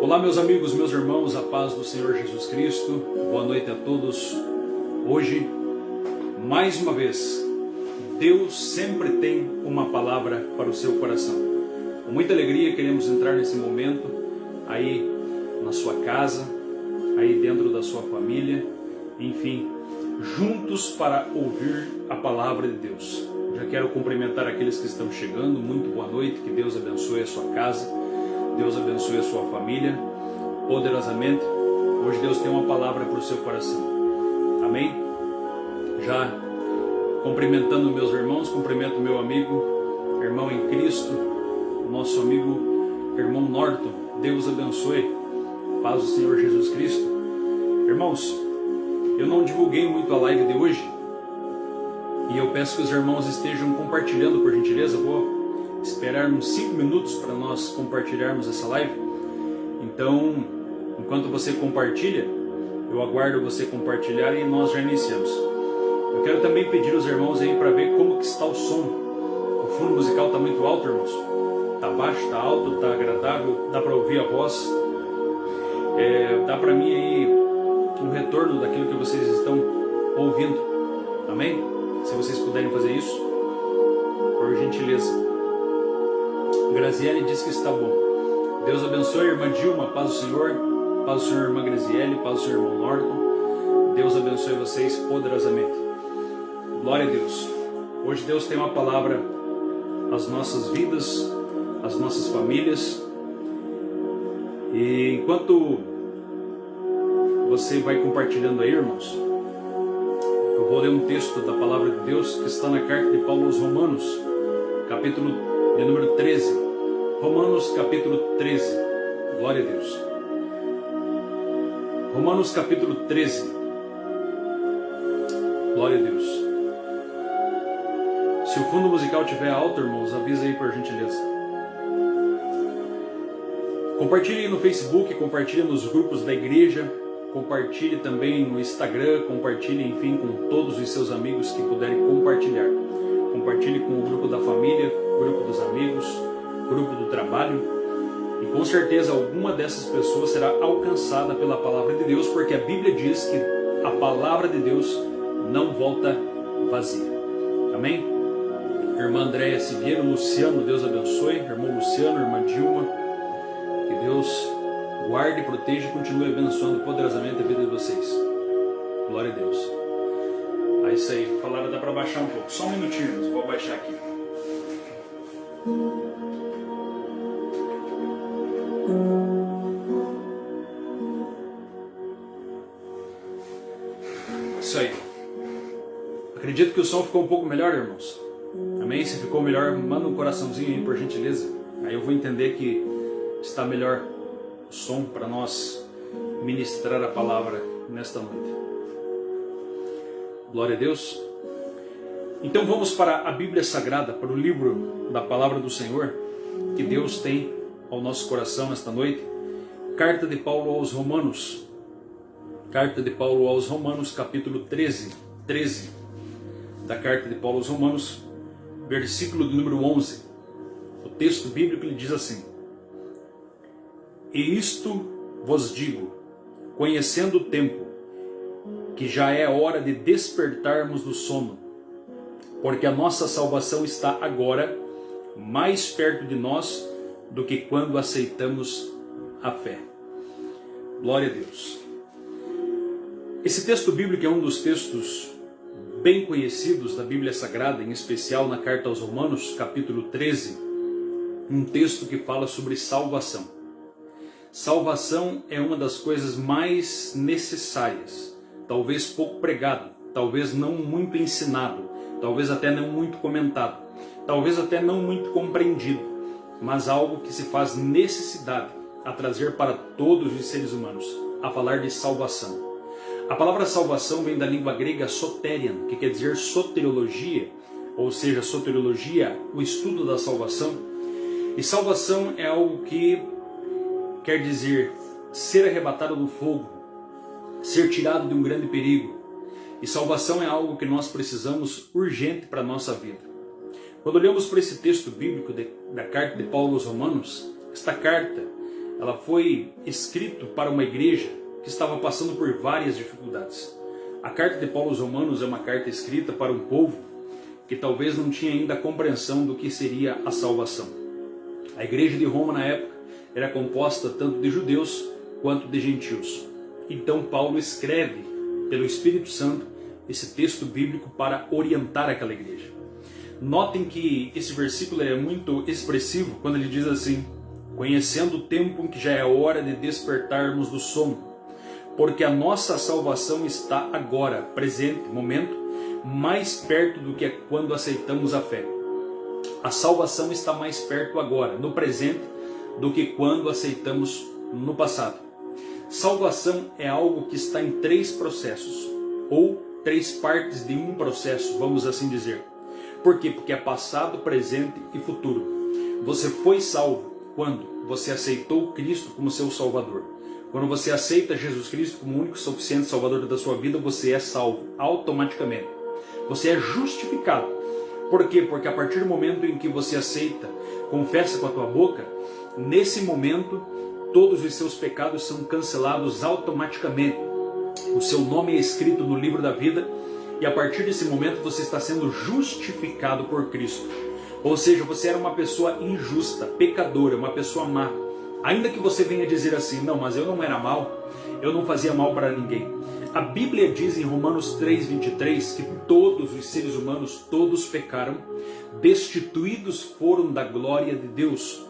Olá, meus amigos, meus irmãos, a paz do Senhor Jesus Cristo. Boa noite a todos. Hoje, mais uma vez, Deus sempre tem uma palavra para o seu coração. Com muita alegria queremos entrar nesse momento, aí na sua casa, aí dentro da sua família, enfim, juntos para ouvir a palavra de Deus. Já quero cumprimentar aqueles que estão chegando. Muito boa noite, que Deus abençoe a sua casa, Deus abençoe a sua família poderosamente. Hoje Deus tem uma palavra para o seu coração. Amém? Já cumprimentando meus irmãos, cumprimento meu amigo, irmão em Cristo, nosso amigo irmão Norton. Deus abençoe. Paz do Senhor Jesus Cristo. Irmãos, eu não divulguei muito a live de hoje e eu peço que os irmãos estejam compartilhando, por gentileza. Vou esperar uns 5 minutos para nós compartilharmos essa live. Então, enquanto você compartilha, eu aguardo você compartilhar e nós já iniciamos. Eu quero também pedir aos irmãos aí para ver como que está o som. O fundo musical está muito alto, irmãos. Está baixo, está alto, está agradável, dá para ouvir a voz. Dá para mim aí um retorno daquilo que vocês estão ouvindo. Amém? Se vocês puderem fazer isso, por gentileza. Graziele diz que está bom. Deus abençoe, irmã Dilma, paz do Senhor. Paz do Senhor, irmã Graziele, paz do Senhor, irmão Norton. Deus abençoe vocês poderosamente. Glória a Deus. Hoje Deus tem uma palavra às nossas vidas, às nossas famílias. E enquanto você vai compartilhando aí, irmãos, eu vou ler um texto da palavra de Deus que está na carta de Paulo aos Romanos, capítulo de número 13. Romanos capítulo 13. Glória a Deus. Romanos capítulo 13. Glória a Deus. Se o fundo musical estiver alto, irmãos, avisa aí por gentileza. Compartilhe no Facebook, compartilhe nos grupos da igreja, compartilhe também no Instagram, compartilhe, enfim, com todos os seus amigos que puderem compartilhar. Compartilhe com o grupo da família, grupo dos amigos, grupo do trabalho. E com certeza alguma dessas pessoas será alcançada pela palavra de Deus, porque a Bíblia diz que a palavra de Deus não volta vazia. Amém? Irmã Andréia Siviero, Luciano, Deus abençoe. Irmão Luciano, irmã Dilma, que Deus guarde, proteja e continue abençoando poderosamente a vida de vocês. Glória a Deus. É isso aí, falaram, dá para baixar um pouco. Só um minutinho, mas vou abaixar aqui. Isso aí. Acredito que o som ficou um pouco melhor, irmãos. Amém? Se ficou melhor, manda um coraçãozinho aí, por gentileza. Aí eu vou entender que está melhor o som para nós ministrar a palavra nesta noite. Glória a Deus. Então vamos para a Bíblia Sagrada, para o livro da Palavra do Senhor, que Deus tem ao nosso coração nesta noite. Carta de Paulo aos Romanos. Carta de Paulo aos Romanos, capítulo 13. Da carta de Paulo aos Romanos, versículo de número 11. O texto bíblico lhe diz assim: E isto vos digo, conhecendo o tempo, que já é hora de despertarmos do sono, porque a nossa salvação está agora mais perto de nós do que quando aceitamos a fé. Glória a Deus. Esse texto bíblico é um dos textos bem conhecidos da Bíblia Sagrada, em especial na carta aos Romanos, capítulo 13, um texto que fala sobre salvação. Salvação é uma das coisas mais necessárias, talvez pouco pregado, talvez não muito ensinado, talvez até não muito comentado, talvez até não muito compreendido, mas algo que se faz necessidade a trazer para todos os seres humanos, a falar de salvação. A palavra salvação vem da língua grega soterion, que quer dizer soteriologia, ou seja, soteriologia, o estudo da salvação. E salvação é algo que quer dizer ser arrebatado do fogo, ser tirado de um grande perigo. E salvação é algo que nós precisamos urgente para a nossa vida. Quando olhamos para esse texto bíblico da carta de Paulo aos Romanos, esta carta ela foi escrita para uma igreja que estava passando por várias dificuldades. A carta de Paulo aos Romanos é uma carta escrita para um povo que talvez não tinha ainda a compreensão do que seria a salvação. A igreja de Roma na época era composta tanto de judeus quanto de gentios. Então Paulo escreve pelo Espírito Santo esse texto bíblico para orientar aquela igreja. Notem que esse versículo é muito expressivo quando ele diz assim: conhecendo o tempo em que já é hora de despertarmos do sono, porque a nossa salvação está agora, presente, momento, mais perto do que quando aceitamos a fé. A salvação está mais perto agora, no presente, do que quando aceitamos no passado. Salvação é algo que está em 3 processos, ou 3 partes de um processo, vamos assim dizer. Por quê? Porque é passado, presente e futuro. Você foi salvo quando você aceitou Cristo como seu Salvador. Quando você aceita Jesus Cristo como o único e suficiente Salvador da sua vida, você é salvo automaticamente. Você é justificado. Por quê? Porque a partir do momento em que você aceita, confessa com a tua boca, nesse momento todos os seus pecados são cancelados automaticamente. O seu nome é escrito no livro da vida e a partir desse momento você está sendo justificado por Cristo. Ou seja, você era uma pessoa injusta, pecadora, uma pessoa má. Ainda que você venha dizer assim: não, mas eu não era mal, eu não fazia mal para ninguém. A Bíblia diz em Romanos 3:23 que todos os seres humanos, todos pecaram, destituídos foram da glória de Deus.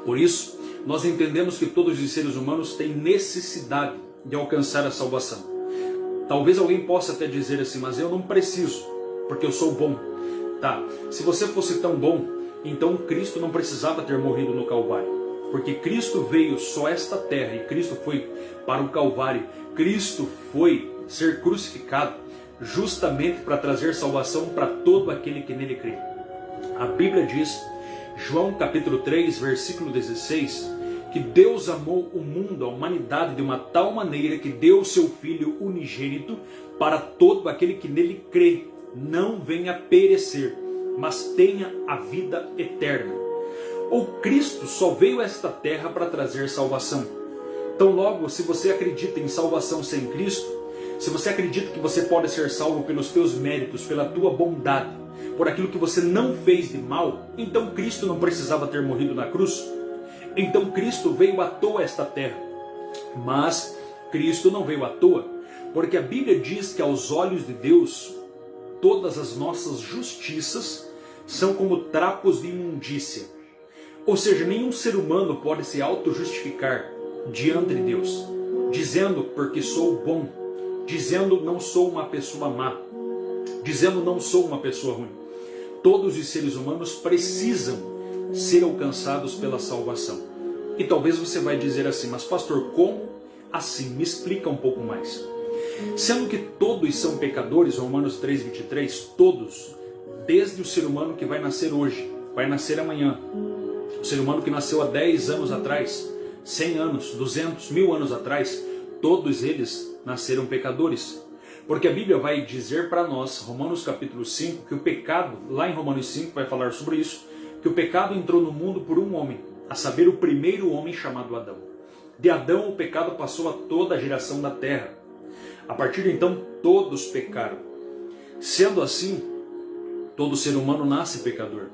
Por isso, nós entendemos que todos os seres humanos têm necessidade de alcançar a salvação. Talvez alguém possa até dizer assim: mas eu não preciso, porque eu sou bom. Tá, se você fosse tão bom, então Cristo não precisava ter morrido no Calvário. Porque Cristo veio só a esta terra e Cristo foi para o Calvário. Cristo foi ser crucificado justamente para trazer salvação para todo aquele que nele crê. A Bíblia diz, João capítulo 3, versículo 16, que Deus amou o mundo, a humanidade, de uma tal maneira que deu o seu Filho unigênito para todo aquele que nele crê, não venha perecer, mas tenha a vida eterna. Ou Cristo só veio a esta terra para trazer salvação. Então logo, se você acredita em salvação sem Cristo, se você acredita que você pode ser salvo pelos teus méritos, pela tua bondade, por aquilo que você não fez de mal, então Cristo não precisava ter morrido na cruz. Então Cristo veio à toa a esta terra. Mas Cristo não veio à toa, porque a Bíblia diz que aos olhos de Deus, todas as nossas justiças são como trapos de imundícia. Ou seja, nenhum ser humano pode se auto-justificar diante de Deus, dizendo porque sou bom, dizendo não sou uma pessoa má, dizendo não sou uma pessoa ruim. Todos os seres humanos precisam ser alcançados pela salvação. E talvez você vai dizer assim: mas pastor, como assim? Me explica um pouco mais. Sendo que todos são pecadores, Romanos 3:23, todos, desde o ser humano que vai nascer hoje, vai nascer amanhã, o ser humano que nasceu há 10 anos atrás, 100 anos, 200, 1000 anos atrás, todos eles nasceram pecadores. Porque a Bíblia vai dizer para nós, Romanos capítulo 5, que o pecado, lá em Romanos 5 vai falar sobre isso, que o pecado entrou no mundo por um homem, a saber, o primeiro homem chamado Adão. De Adão o pecado passou a toda a geração da terra. A partir de então todos pecaram. Sendo assim, todo ser humano nasce pecador.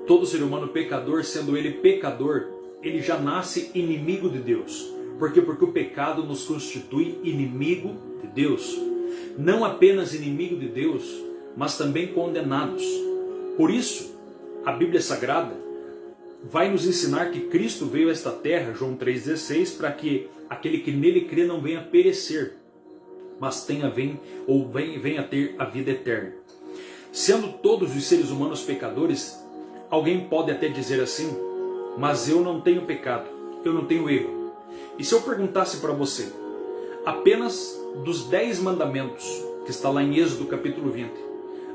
Todo ser humano pecador, sendo ele pecador, ele já nasce inimigo de Deus. Por quê? Porque o pecado nos constitui inimigo de Deus. Não apenas inimigo de Deus, mas também condenados. Por isso, a Bíblia Sagrada vai nos ensinar que Cristo veio a esta terra, João 3,16, para que aquele que nele crê não venha perecer, mas venha ter a vida eterna. Sendo todos os seres humanos pecadores, alguém pode até dizer assim: mas eu não tenho pecado, eu não tenho erro. E se eu perguntasse para você, apenas dos 10 mandamentos, que está lá em Êxodo capítulo 20,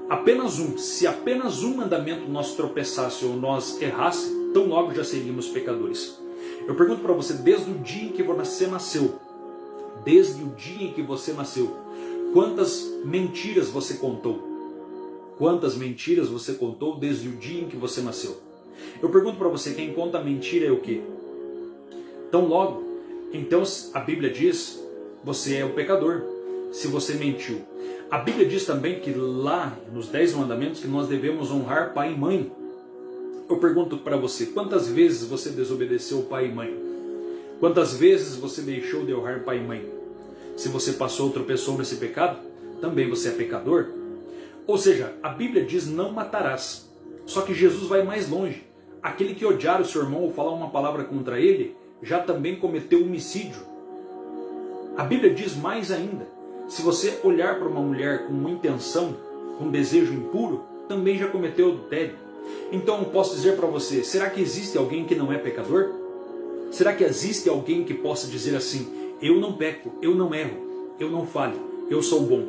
apenas um, se apenas um mandamento nós tropeçasse ou nós errasse, tão logo já seríamos pecadores. Eu pergunto para você, desde o dia em que você nasceu, quantas mentiras você contou? Quantas mentiras você contou desde o dia em que você nasceu? Eu pergunto para você, quem conta mentira é o quê? Tão logo, então a Bíblia diz, você é o pecador, se você mentiu. A Bíblia diz também que lá nos 10 mandamentos que nós devemos honrar pai e mãe. Eu pergunto para você, quantas vezes você desobedeceu pai e mãe? Quantas vezes você deixou de honrar pai e mãe? Se você passou ou tropeçou nesse pecado, também você é pecador. Ou seja, a Bíblia diz não matarás. Só que Jesus vai mais longe. Aquele que odiar o seu irmão ou falar uma palavra contra ele, já também cometeu homicídio. A Bíblia diz mais ainda. Se você olhar para uma mulher com uma intenção, com um desejo impuro, também já cometeu adultério. Então eu posso dizer para você, será que existe alguém que não é pecador? Será que existe alguém que possa dizer assim, eu não peco, eu não erro, eu não falho, eu sou bom?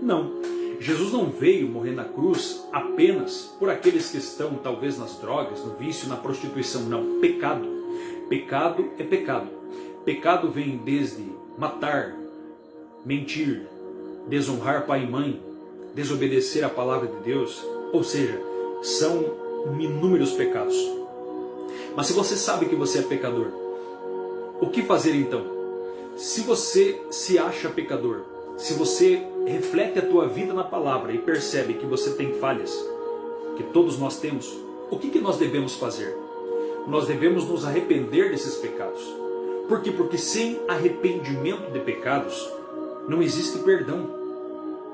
Não. Jesus não veio morrer na cruz apenas por aqueles que estão talvez nas drogas, no vício, na prostituição. Não, pecado. Pecado é pecado. Pecado vem desde matar, mentir, desonrar pai e mãe, desobedecer a palavra de Deus. Ou seja, são inúmeros pecados. Mas se você sabe que você é pecador, o que fazer então? Se você se acha pecador, se você reflete a tua vida na palavra e percebe que você tem falhas, que todos nós temos, o que nós devemos fazer? Nós devemos nos arrepender desses pecados. Por quê? Porque sem arrependimento de pecados, não existe perdão.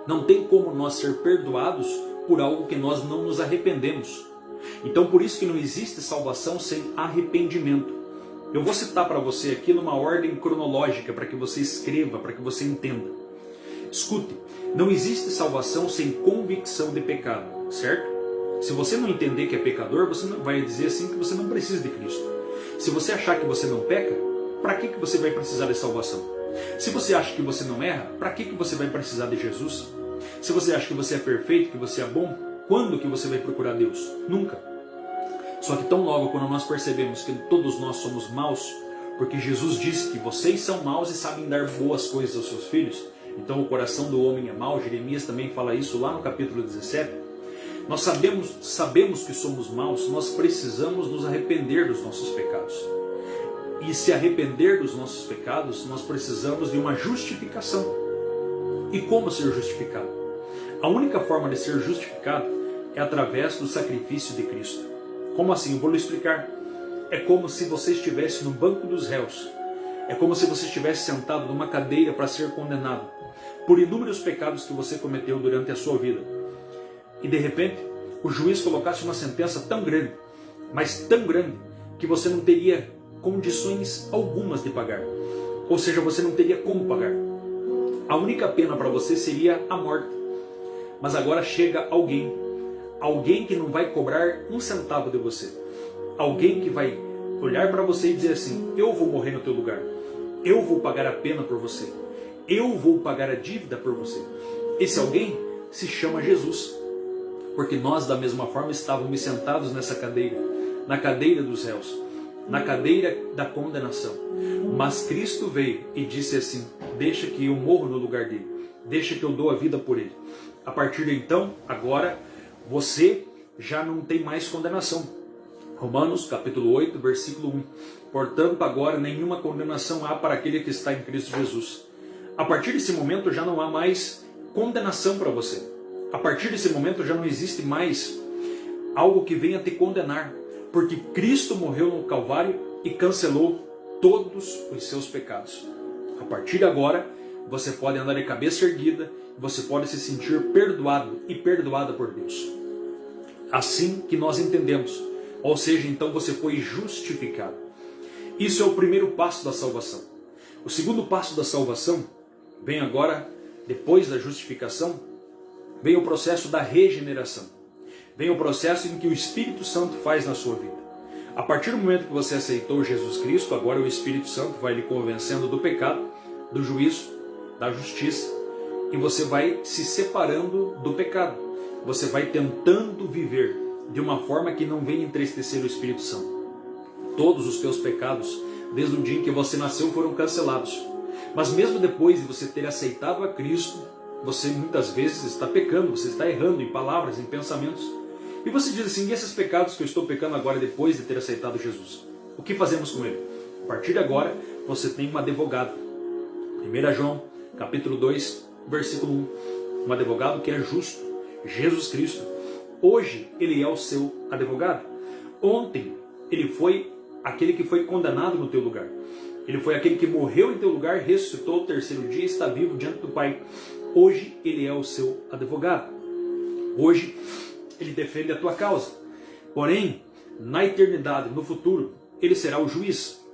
Não tem como nós ser perdoados por algo que nós não nos arrependemos. Então por isso que não existe salvação sem arrependimento. Eu vou citar para você aqui numa ordem cronológica para que você escreva, para que você entenda. Escute, não existe salvação sem convicção de pecado, certo? Se você não entender que é pecador, você não vai dizer assim que você não precisa de Cristo. Se você achar que você não peca, para que você vai precisar de salvação? Se você acha que você não erra, para que você vai precisar de Jesus? Se você acha que você é perfeito, que você é bom, quando que você vai procurar Deus? Nunca. Só que tão logo quando nós percebemos que todos nós somos maus, porque Jesus disse que vocês são maus e sabem dar boas coisas aos seus filhos, então o coração do homem é mau, Jeremias também fala isso lá no capítulo 17, nós sabemos que somos maus, nós precisamos nos arrepender dos nossos pecados. E se arrepender dos nossos pecados, nós precisamos de uma justificação. E como ser justificado? A única forma de ser justificado é através do sacrifício de Cristo. Como assim? Eu vou lhe explicar. É como se você estivesse no banco dos réus. É como se você estivesse sentado numa cadeira para ser condenado por inúmeros pecados que você cometeu durante a sua vida. E de repente, o juiz colocasse uma sentença tão grande, mas tão grande, que você não teria condições algumas de pagar. Ou seja, você não teria como pagar. A única pena para você seria a morte. Mas agora chega alguém que não vai cobrar um centavo de você. Alguém que vai olhar para você e dizer assim, eu vou morrer no teu lugar. Eu vou pagar a pena por você. Eu vou pagar a dívida por você. Esse alguém se chama Jesus. Porque nós da mesma forma estávamos sentados nessa cadeira, na cadeira dos réus, na cadeira da condenação. Mas Cristo veio e disse assim, deixa que eu morro no lugar dele. Deixa que eu dou a vida por ele. A partir de então, agora, você já não tem mais condenação. Romanos capítulo 8, versículo 1. Portanto, agora nenhuma condenação há para aquele que está em Cristo Jesus. A partir desse momento já não há mais condenação para você. A partir desse momento já não existe mais algo que venha te condenar. Porque Cristo morreu no Calvário e cancelou todos os seus pecados. A partir de agora, você pode andar de cabeça erguida, você pode se sentir perdoado e perdoada por Deus. Assim que nós entendemos. Ou seja, então você foi justificado. Isso é o primeiro passo da salvação. O segundo passo da salvação vem agora, depois da justificação, vem o processo da regeneração. Vem o processo em que o Espírito Santo faz na sua vida. A partir do momento que você aceitou Jesus Cristo, agora o Espírito Santo vai lhe convencendo do pecado, do juízo, da justiça, e você vai se separando do pecado. Você vai tentando viver de uma forma que não venha entristecer o Espírito Santo. Todos os teus pecados, desde o dia em que você nasceu, foram cancelados. Mas mesmo depois de você ter aceitado a Cristo, você muitas vezes está pecando, você está errando em palavras, em pensamentos. E você diz assim, e esses pecados que eu estou pecando agora depois de ter aceitado Jesus? O que fazemos com ele? A partir de agora, você tem um advogado. 1 João, capítulo 2, versículo 1. Um advogado que é justo, Jesus Cristo. Hoje, ele é o seu advogado. Ontem, ele foi aquele que foi condenado no teu lugar. Ele foi aquele que morreu em teu lugar, ressuscitou o terceiro dia e está vivo diante do Pai. Hoje, ele é o seu advogado. Hoje, ele defende a tua causa. Porém, na eternidade, no futuro, ele será o juiz.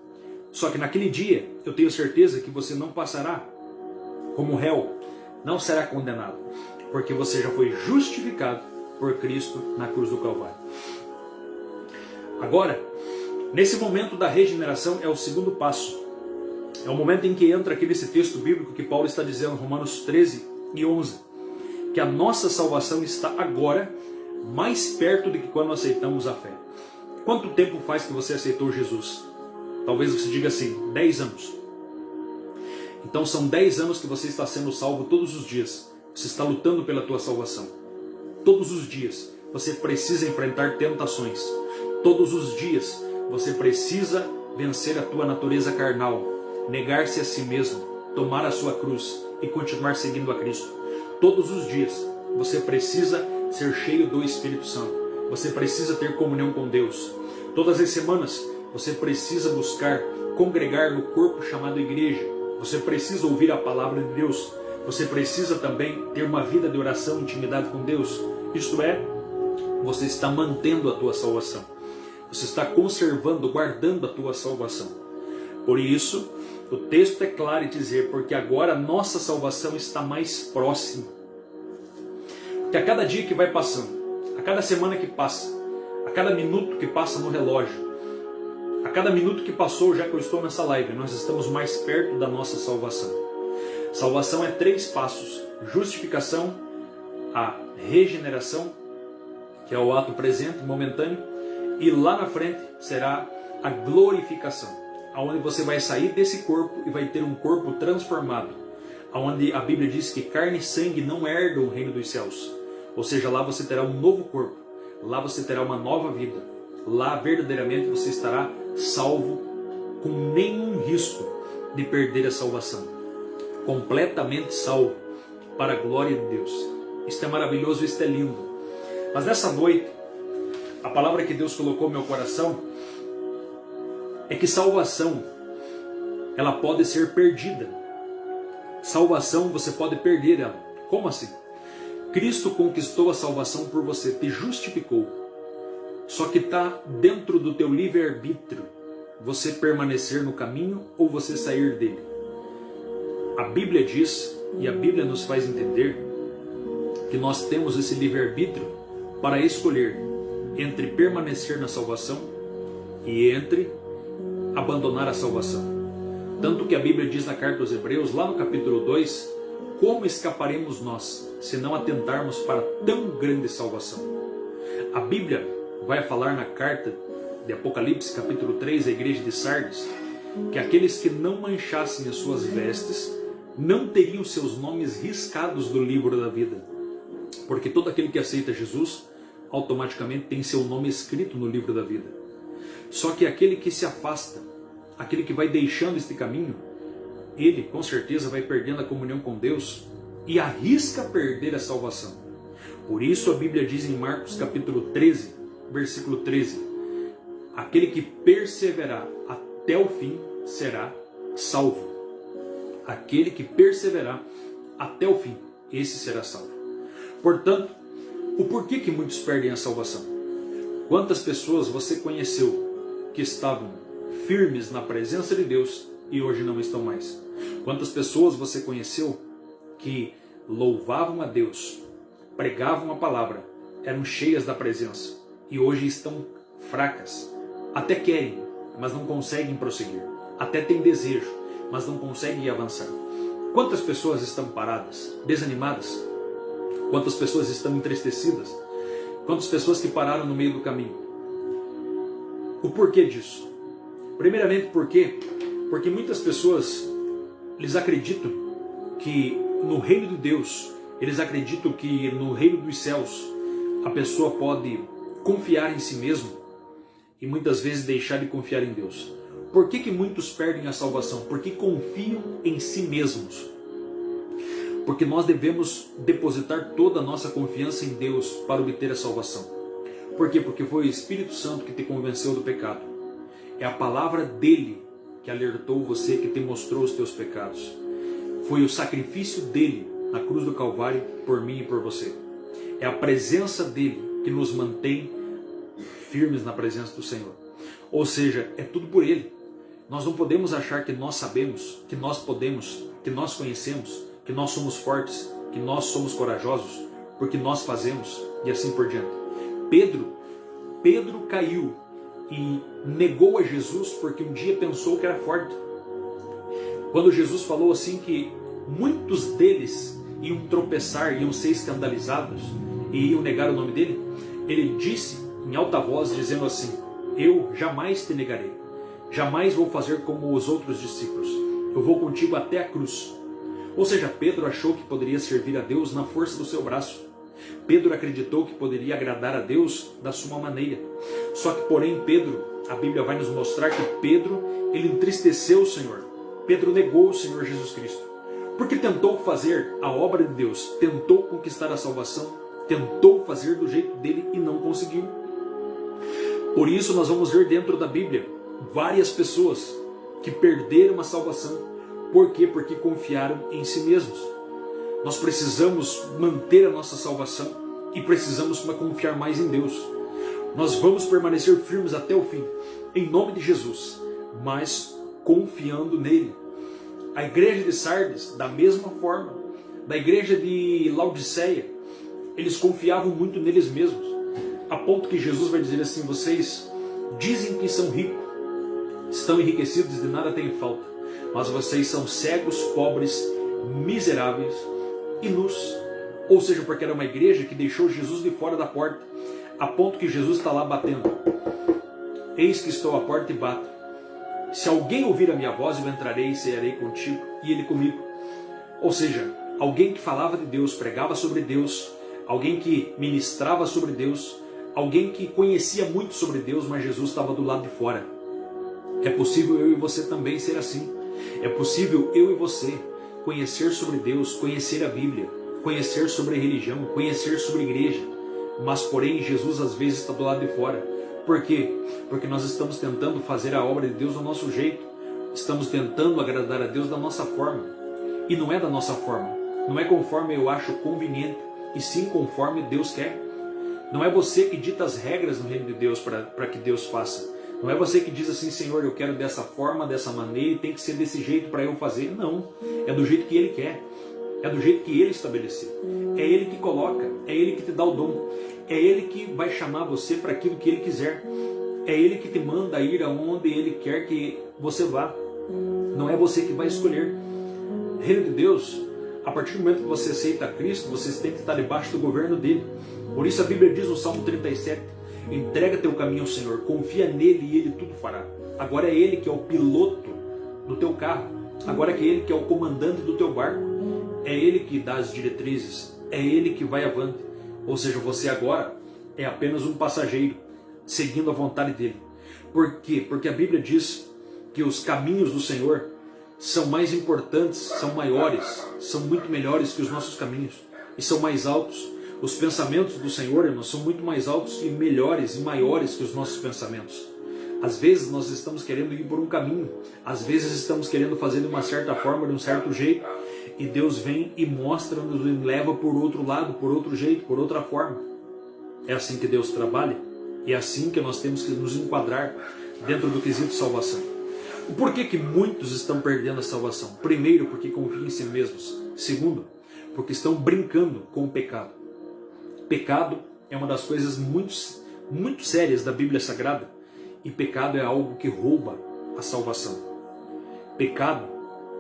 Só que naquele dia, eu tenho certeza que você não passará como réu, não será condenado, porque você já foi justificado por Cristo na cruz do Calvário. Agora, nesse momento da regeneração é o segundo passo. É o momento em que entra aqui nesse texto bíblico que Paulo está dizendo, Romanos 13 e 11, que a nossa salvação está agora mais perto do que quando aceitamos a fé. Quanto tempo faz que você aceitou Jesus? Talvez você diga assim, 10 anos. Então são 10 anos que você está sendo salvo todos os dias. Você está lutando pela tua salvação. Todos os dias você precisa enfrentar tentações. Todos os dias você precisa vencer a tua natureza carnal, negar-se a si mesmo, tomar a sua cruz e continuar seguindo a Cristo. Todos os dias você precisa ser cheio do Espírito Santo. Você precisa ter comunhão com Deus. Todas as semanas você precisa buscar congregar no corpo chamado igreja. Você precisa ouvir a palavra de Deus. Você precisa também ter uma vida de oração e intimidade com Deus. Isto é, você está mantendo a tua salvação. Você está conservando, guardando a tua salvação. Por isso, o texto é claro em dizer, porque agora a nossa salvação está mais próxima. Porque a cada dia que vai passando, a cada semana que passa, a cada minuto que passa no relógio, a cada minuto que passou, já que eu estou nessa live, nós estamos mais perto da nossa salvação. Salvação é 3 passos: justificação, a regeneração, que é o ato presente, momentâneo, e lá na frente será a glorificação, aonde você vai sair desse corpo e vai ter um corpo transformado, aonde a Bíblia diz que carne e sangue não herdam o reino dos céus. Ou seja, lá você terá um novo corpo, lá você terá uma nova vida, lá verdadeiramente você estará salvo com nenhum risco de perder a salvação, completamente salvo para a glória de Deus. Isto é maravilhoso, isto é lindo. Mas nessa noite, a palavra que Deus colocou no meu coração é que salvação, ela pode ser perdida. Salvação você pode perder ela. Como assim? Cristo conquistou a salvação por você, te justificou. Só que está dentro do teu livre-arbítrio você permanecer no caminho ou você sair dele. A Bíblia diz, e a Bíblia nos faz entender, que nós temos esse livre-arbítrio para escolher entre permanecer na salvação e entre abandonar a salvação. Tanto que a Bíblia diz na carta aos Hebreus, lá no capítulo 2, como escaparemos nós, se não atentarmos para tão grande salvação? A Bíblia vai falar na carta de Apocalipse, capítulo 3, à igreja de Sardes, que aqueles que não manchassem as suas vestes, não teriam seus nomes riscados do livro da vida. Porque todo aquele que aceita Jesus, automaticamente tem seu nome escrito no livro da vida. Só que aquele que se afasta, aquele que vai deixando este caminho, ele com certeza vai perdendo a comunhão com Deus e arrisca perder a salvação. Por isso a Bíblia diz em Marcos capítulo 13, versículo 13, aquele que perseverar até o fim será salvo. Aquele que perseverar até o fim, esse será salvo. Portanto, o porquê que muitos perdem a salvação? Quantas pessoas você conheceu que estavam firmes na presença de Deus e hoje não estão mais? Quantas pessoas você conheceu que louvavam a Deus, pregavam a palavra, eram cheias da presença e hoje estão fracas? Até querem, mas não conseguem prosseguir. Até têm desejo, mas não conseguem avançar. Quantas pessoas estão paradas, desanimadas? Quantas pessoas estão entristecidas? Quantas pessoas que pararam no meio do caminho? O porquê disso? Primeiramente, porque muitas pessoas, eles acreditam que no reino de Deus, eles acreditam que no reino dos céus, a pessoa pode confiar em si mesmo e muitas vezes deixar de confiar em Deus. Por que muitos perdem a salvação? Porque confiam em si mesmos. Porque nós devemos depositar toda a nossa confiança em Deus para obter a salvação. Por quê? Porque foi o Espírito Santo que te convenceu do pecado. É a palavra dele que alertou você, que te mostrou os teus pecados. Foi o sacrifício dele na cruz do Calvário por mim e por você. É a presença dele que nos mantém firmes na presença do Senhor. Ou seja, é tudo por ele. Nós não podemos achar que nós sabemos, que nós podemos, que nós conhecemos, que nós somos fortes, que nós somos corajosos, porque nós fazemos e assim por diante. Pedro caiu e negou a Jesus porque um dia pensou que era forte. Quando Jesus falou assim que muitos deles iam tropeçar, iam ser escandalizados e iam negar o nome dele, ele disse em alta voz, dizendo assim: eu jamais te negarei, jamais vou fazer como os outros discípulos, eu vou contigo até a cruz. Ou seja, Pedro achou que poderia servir a Deus na força do seu braço. Pedro acreditou que poderia agradar a Deus da sua maneira. Só que, porém, a Bíblia vai nos mostrar que Pedro, ele entristeceu o Senhor. Pedro negou o Senhor Jesus Cristo. Porque tentou fazer a obra de Deus, tentou conquistar a salvação, tentou fazer do jeito dele e não conseguiu. Por isso nós vamos ver dentro da Bíblia várias pessoas que perderam a salvação. Por quê? Porque confiaram em si mesmos. Nós precisamos manter a nossa salvação e precisamos confiar mais em Deus. Nós vamos permanecer firmes até o fim, em nome de Jesus, mas confiando nele. A igreja de Sardes, da mesma forma, da igreja de Laodiceia, eles confiavam muito neles mesmos, a ponto que Jesus vai dizer assim: vocês dizem que são ricos, estão enriquecidos e de nada têm falta, mas vocês são cegos, pobres, miseráveis e nus. Ou seja, porque era uma igreja que deixou Jesus de fora da porta, a ponto que Jesus está lá batendo. Eis que estou à porta e bato. Se alguém ouvir a minha voz, eu entrarei e cearei contigo e ele comigo. Ou seja, alguém que falava de Deus, pregava sobre Deus, alguém que ministrava sobre Deus, alguém que conhecia muito sobre Deus, mas Jesus estava do lado de fora. É possível eu e você também ser assim. É possível eu e você conhecer sobre Deus, conhecer a Bíblia, conhecer sobre religião, conhecer sobre igreja, mas porém Jesus às vezes está do lado de fora. Por quê? Porque nós estamos tentando fazer a obra de Deus do nosso jeito, estamos tentando agradar a Deus da nossa forma, e não é da nossa forma, não é conforme eu acho conveniente, e sim conforme Deus quer. Não é você que dita as regras no reino de Deus para que Deus faça. Não é você que diz assim: Senhor, eu quero dessa forma, dessa maneira, e tem que ser desse jeito para eu fazer. Não, é do jeito que Ele quer, é do jeito que Ele estabeleceu. É Ele que coloca, é Ele que te dá o dom, é Ele que vai chamar você para aquilo que Ele quiser. É Ele que te manda ir aonde Ele quer que você vá. Não é você que vai escolher. Reino de Deus, a partir do momento que você aceita Cristo, você tem que estar debaixo do governo dele. Por isso a Bíblia diz no Salmo 37, entrega teu caminho ao Senhor, confia nele e ele tudo fará. Agora é ele que é o piloto do teu carro, agora é ele que é o comandante do teu barco, é ele que dá as diretrizes, é ele que vai avante. Ou seja, você agora é apenas um passageiro, seguindo a vontade dele. Por quê? Porque a Bíblia diz que os caminhos do Senhor são mais importantes, são maiores, são muito melhores que os nossos caminhos, e são mais altos. Os pensamentos do Senhor, irmãos, são muito mais altos e melhores e maiores que os nossos pensamentos. Às vezes nós estamos querendo ir por um caminho, às vezes estamos querendo fazer de uma certa forma, de um certo jeito, e Deus vem e mostra-nos e leva por outro lado, por outro jeito, por outra forma. É assim que Deus trabalha, e é assim que nós temos que nos enquadrar dentro do quesito salvação. O porquê que muitos estão perdendo a salvação? Primeiro, porque confiam em si mesmos. Segundo, porque estão brincando com o pecado. Pecado é uma das coisas muito sérias da Bíblia Sagrada, e pecado é algo que rouba a salvação. Pecado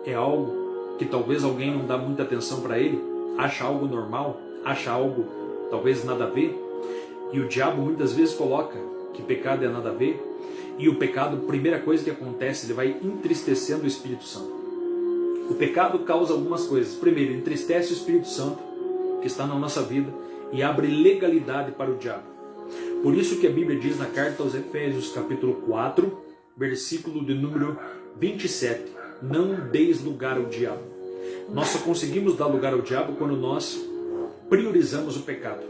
é algo que talvez alguém não dá muita atenção para ele, acha algo normal, acha algo talvez nada a ver, e o diabo muitas vezes coloca que pecado é nada a ver, e o pecado, primeira coisa que acontece, ele vai entristecendo o Espírito Santo. O pecado causa algumas coisas. Primeiro, entristece o Espírito Santo que está na nossa vida e abre legalidade para o diabo. Por isso que a Bíblia diz na carta aos Efésios, capítulo 4, versículo de número 27. Não deis lugar ao diabo. Nós só conseguimos dar lugar ao diabo quando nós priorizamos o pecado.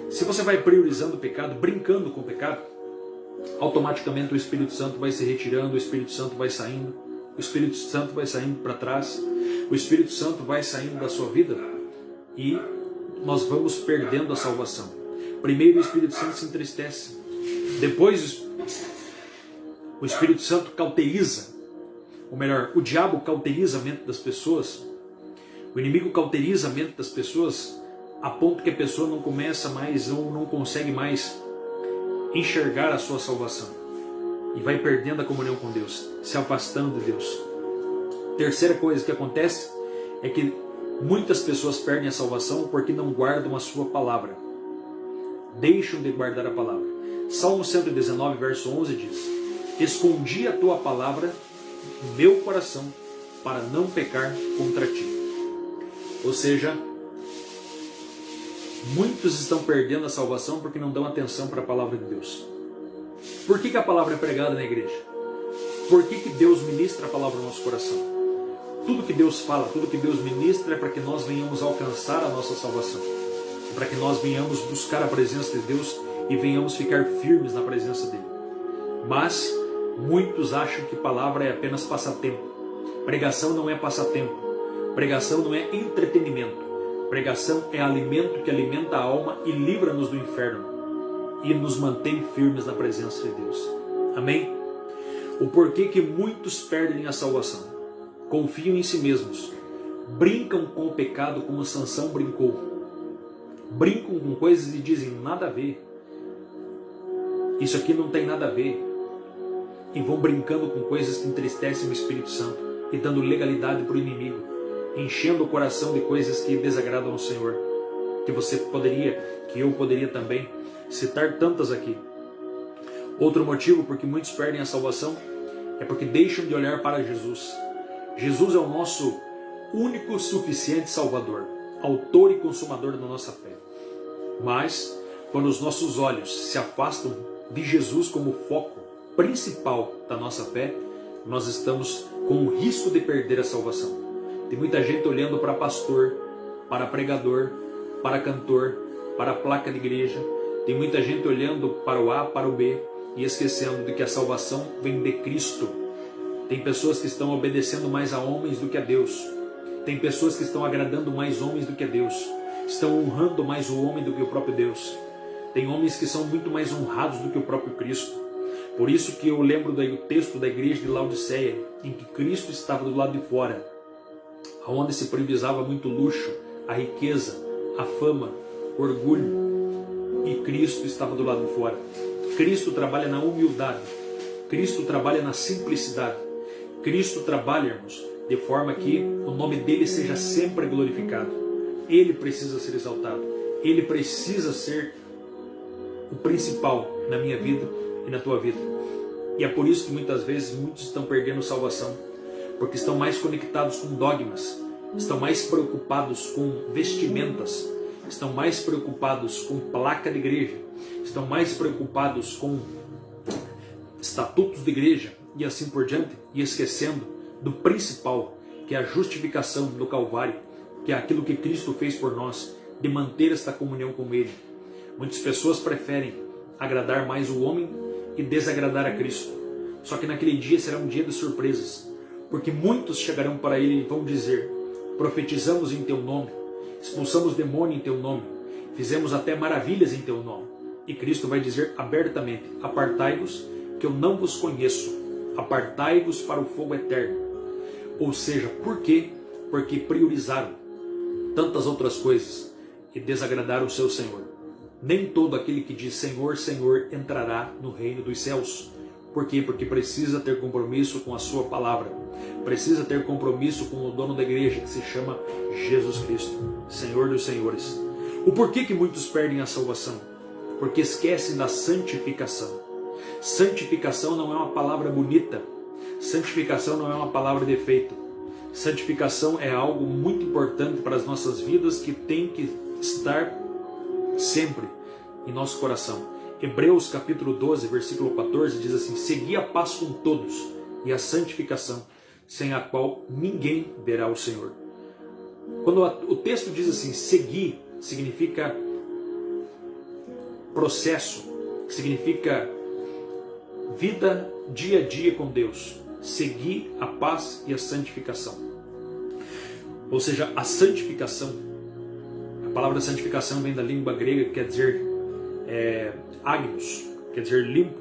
Se você vai priorizando o pecado, brincando com o pecado, automaticamente o Espírito Santo vai se retirando, o Espírito Santo vai saindo, o Espírito Santo vai saindo para trás, o Espírito Santo vai saindo da sua vida e nós vamos perdendo a salvação. Primeiro o Espírito Santo se entristece, depois o Espírito Santo cauteriza, ou melhor, o diabo cauteriza a mente das pessoas, o inimigo cauteriza a mente das pessoas a ponto que a pessoa não começa mais ou não consegue mais enxergar a sua salvação e vai perdendo a comunhão com Deus, se afastando de Deus. Terceira coisa que acontece é que muitas pessoas perdem a salvação porque não guardam a sua palavra, deixam de guardar a palavra. Salmo 119, verso 11 diz: escondi a tua palavra no meu coração para não pecar contra ti. Ou seja, muitos estão perdendo a salvação porque não dão atenção para a palavra de Deus. Por que a palavra é pregada na igreja? Por que Deus ministra a palavra no nosso coração? Tudo que Deus fala, tudo que Deus ministra é para que nós venhamos alcançar a nossa salvação. É para que nós venhamos buscar a presença de Deus e venhamos ficar firmes na presença dele. Mas muitos acham que palavra é apenas passatempo. Pregação não é passatempo. Pregação não é entretenimento. Pregação é alimento que alimenta a alma e livra-nos do inferno e nos mantém firmes na presença de Deus. Amém? O porquê que muitos perdem a salvação? Confiam em si mesmos, brincam com o pecado como Sansão brincou, brincam com coisas e dizem nada a ver, isso aqui não tem nada a ver, e vão brincando com coisas que entristecem o Espírito Santo e dando legalidade para o inimigo, enchendo o coração de coisas que desagradam ao Senhor, que você poderia, que eu poderia também citar tantas aqui. Outro motivo porque muitos perdem a salvação é porque deixam de olhar para Jesus. Jesus é o nosso único suficiente Salvador, autor e consumador da nossa fé. Mas, quando os nossos olhos se afastam de Jesus como foco principal da nossa fé, nós estamos com o risco de perder a salvação. Tem muita gente olhando para pastor, para pregador, para cantor, para a placa de igreja. Tem muita gente olhando para o A, para o B e esquecendo de que a salvação vem de Cristo. Tem pessoas que estão obedecendo mais a homens do que a Deus. Tem pessoas que estão agradando mais homens do que a Deus. Estão honrando mais o homem do que o próprio Deus. Tem homens que são muito mais honrados do que o próprio Cristo. Por isso que eu lembro do texto da igreja de Laodiceia, em que Cristo estava do lado de fora, onde se priorizava muito luxo, a riqueza, a fama, o orgulho, e Cristo estava do lado de fora. Cristo trabalha na humildade, Cristo trabalha na simplicidade, Cristo trabalha, irmãos, de forma que o nome dele seja sempre glorificado. Ele precisa ser exaltado, ele precisa ser o principal na minha vida e na tua vida. E é por isso que muitas vezes muitos estão perdendo salvação, porque estão mais conectados com dogmas, estão mais preocupados com vestimentas, estão mais preocupados com placa de igreja, estão mais preocupados com estatutos de igreja e assim por diante, e esquecendo do principal, que é a justificação do Calvário, que é aquilo que Cristo fez por nós, de manter esta comunhão com Ele. Muitas pessoas preferem agradar mais o homem e desagradar a Cristo. Só que naquele dia será um dia de surpresas, porque muitos chegarão para Ele e vão dizer: profetizamos em Teu nome, expulsamos demônio em Teu nome, fizemos até maravilhas em Teu nome. E Cristo vai dizer abertamente: apartai-vos, que eu não vos conheço, apartai-vos para o fogo eterno. Ou seja, por quê? Porque priorizaram tantas outras coisas e desagradaram o seu Senhor. Nem todo aquele que diz Senhor, Senhor entrará no reino dos céus. Por quê? Porque precisa ter compromisso com a sua palavra, precisa ter compromisso com o dono da igreja, que se chama Jesus Cristo, Senhor dos senhores. O porquê que muitos perdem a salvação? Porque esquecem da santificação. Santificação não é uma palavra bonita, santificação não é uma palavra de efeito. Santificação é algo muito importante para as nossas vidas, que tem que estar sempre em nosso coração. Hebreus capítulo 12, versículo 14 diz assim: segui a paz com todos e a santificação, sem a qual ninguém verá o Senhor. Quando o texto diz assim, seguir, significa processo, significa vida dia a dia com Deus. Seguir a paz e a santificação. Ou seja, a santificação, a palavra santificação vem da língua grega que quer dizer agnos, quer dizer limpo,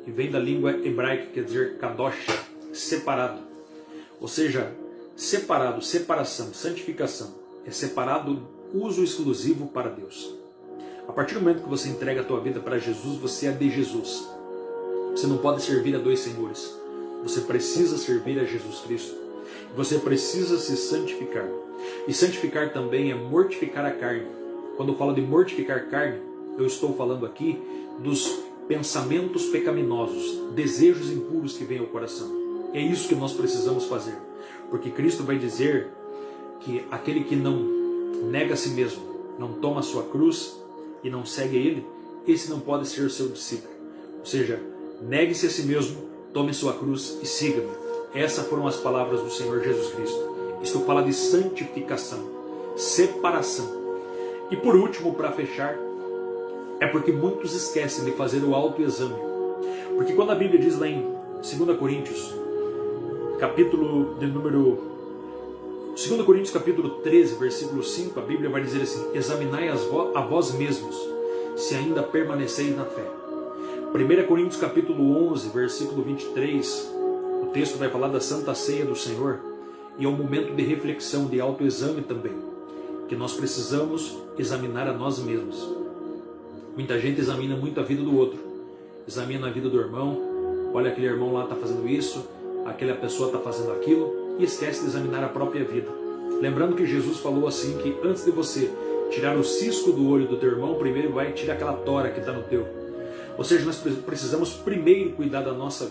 e vem da língua hebraica que quer dizer kadosh, separado. Ou seja, separado, separação, santificação, é separado, uso exclusivo para Deus. A partir do momento que você entrega a tua vida para Jesus, você é de Jesus. Você não pode servir a dois senhores. Você precisa servir a Jesus Cristo. Você precisa se santificar. E santificar também é mortificar a carne. Quando eu falo de mortificar carne, eu estou falando aqui dos pensamentos pecaminosos, desejos impuros que vêm ao coração. É isso que nós precisamos fazer. Porque Cristo vai dizer que aquele que não nega a si mesmo, não toma a sua cruz e não segue a Ele, esse não pode ser seu discípulo. Ou seja, negue-se a si mesmo, tome sua cruz e siga-me. Essas foram as palavras do Senhor Jesus Cristo. Isto fala de santificação, separação. E por último, para fechar, é porque muitos esquecem de fazer o autoexame. Porque quando a Bíblia diz lá em 2 Coríntios, capítulo 13, versículo 5, a Bíblia vai dizer assim: examinai a vós mesmos, se ainda permaneceis na fé. 1 Coríntios capítulo 11, versículo 23, o texto vai falar da Santa Ceia do Senhor, e é um momento de reflexão, de autoexame também, que nós precisamos examinar a nós mesmos. Muita gente examina muito a vida do outro, examina a vida do irmão, olha, aquele irmão lá está fazendo isso, aquela pessoa está fazendo aquilo, e esquece de examinar a própria vida. Lembrando que Jesus falou assim, que antes de você tirar o cisco do olho do teu irmão, primeiro vai tirar aquela tora que está no teu. Ou seja, nós precisamos primeiro cuidar da nossa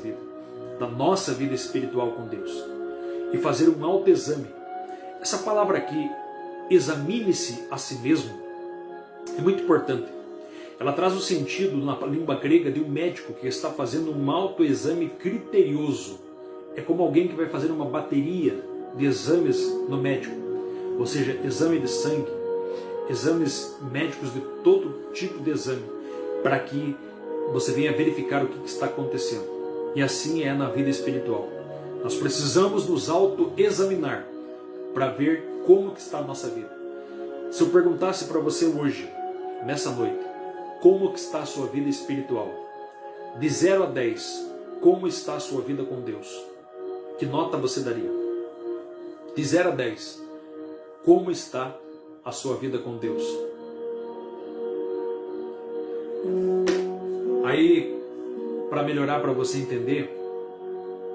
vida espiritual com Deus, e fazer um autoexame. Essa palavra aqui, examine-se a si mesmo, é muito importante. Ela traz o sentido na língua grega de um médico que está fazendo um autoexame criterioso. É como alguém que vai fazer uma bateria de exames no médico, ou seja, exame de sangue, exames médicos de todo tipo de exame, para que você venha verificar o que está acontecendo. E assim é na vida espiritual. Nós precisamos nos autoexaminar para ver como que está a nossa vida. Se eu perguntasse para você hoje, nessa noite, como que está a sua vida espiritual? De 0 a 10, como está a sua vida com Deus? Que nota você daria? De 0 a 10, como está a sua vida com Deus? Aí, para melhorar, para você entender,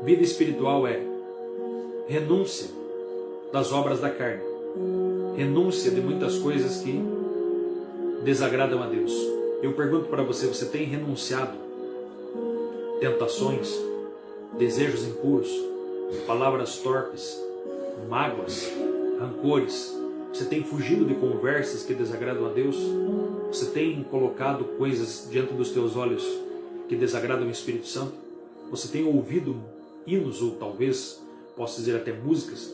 vida espiritual é renúncia das obras da carne, renúncia de muitas coisas que desagradam a Deus. Eu pergunto para você, você tem renunciado tentações, desejos impuros, palavras torpes, mágoas, rancores? Você tem fugido de conversas que desagradam a Deus? Você tem colocado coisas diante dos teus olhos que desagradam o Espírito Santo? Você tem ouvido hinos, ou talvez, posso dizer até músicas,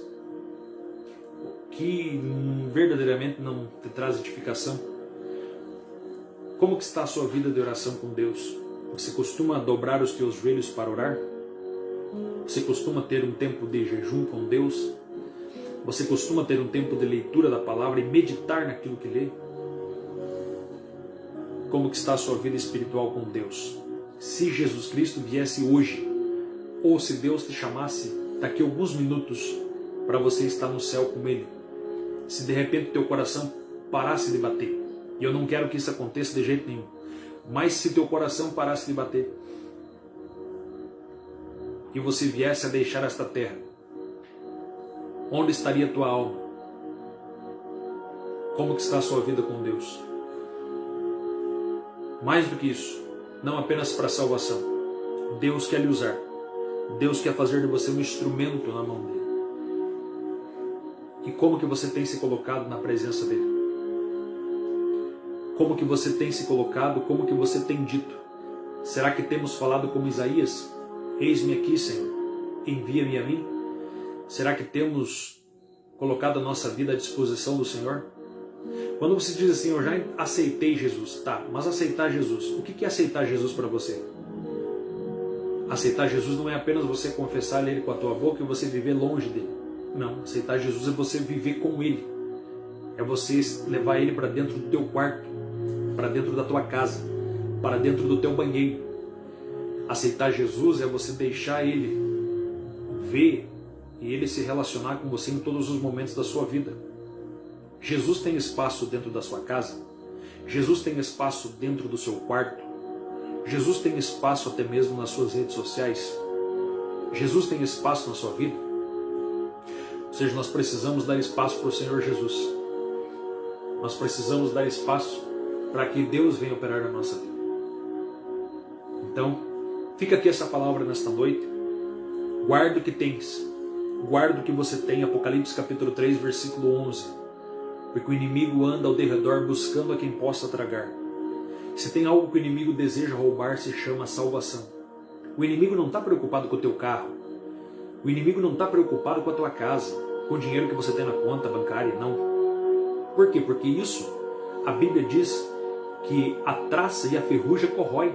que verdadeiramente não te traz edificação? Como que está a sua vida de oração com Deus? Você costuma dobrar os teus joelhos para orar? Você costuma ter um tempo de jejum com Deus? Você costuma ter um tempo de leitura da palavra e meditar naquilo que lê? Como que está a sua vida espiritual com Deus? Se Jesus Cristo viesse hoje, ou se Deus te chamasse daqui a alguns minutos para você estar no céu com Ele, se de repente teu coração parasse de bater, e eu não quero que isso aconteça de jeito nenhum, mas se teu coração parasse de bater, e você viesse a deixar esta terra, onde estaria a tua alma? Como que está a sua vida com Deus? Mais do que isso, não apenas para a salvação, Deus quer lhe usar. Deus quer fazer de você um instrumento na mão dele. E como que você tem se colocado na presença dele? Como que você tem se colocado? Como que você tem dito? Será que temos falado como Isaías? Eis-me aqui, Senhor, envia-me a mim. Será que temos colocado a nossa vida à disposição do Senhor? Quando você diz assim, eu já aceitei Jesus, tá, mas aceitar Jesus, o que é aceitar Jesus para você? Aceitar Jesus não é apenas você confessar Ele com a tua boca e você viver longe dele. Não, aceitar Jesus é você viver com Ele. É você levar Ele para dentro do teu quarto, para dentro da tua casa, para dentro do teu banheiro. Aceitar Jesus é você deixar Ele ver e Ele se relacionar com você em todos os momentos da sua vida. Jesus tem espaço dentro da sua casa? Jesus tem espaço dentro do seu quarto? Jesus tem espaço até mesmo nas suas redes sociais? Jesus tem espaço na sua vida? Ou seja, nós precisamos dar espaço para o Senhor Jesus. Nós precisamos dar espaço para que Deus venha operar na nossa vida. Então, fica aqui essa palavra nesta noite. Guarda o que tens. Guarda o que você tem. Apocalipse capítulo 3, versículo 11. Porque o inimigo anda ao derredor buscando a quem possa tragar. Se tem algo que o inimigo deseja roubar, se chama salvação. O inimigo não está preocupado com o teu carro. O inimigo não está preocupado com a tua casa, com o dinheiro que você tem na conta bancária, não. Por quê? Porque isso, a Bíblia diz que a traça e a ferrugem corrói.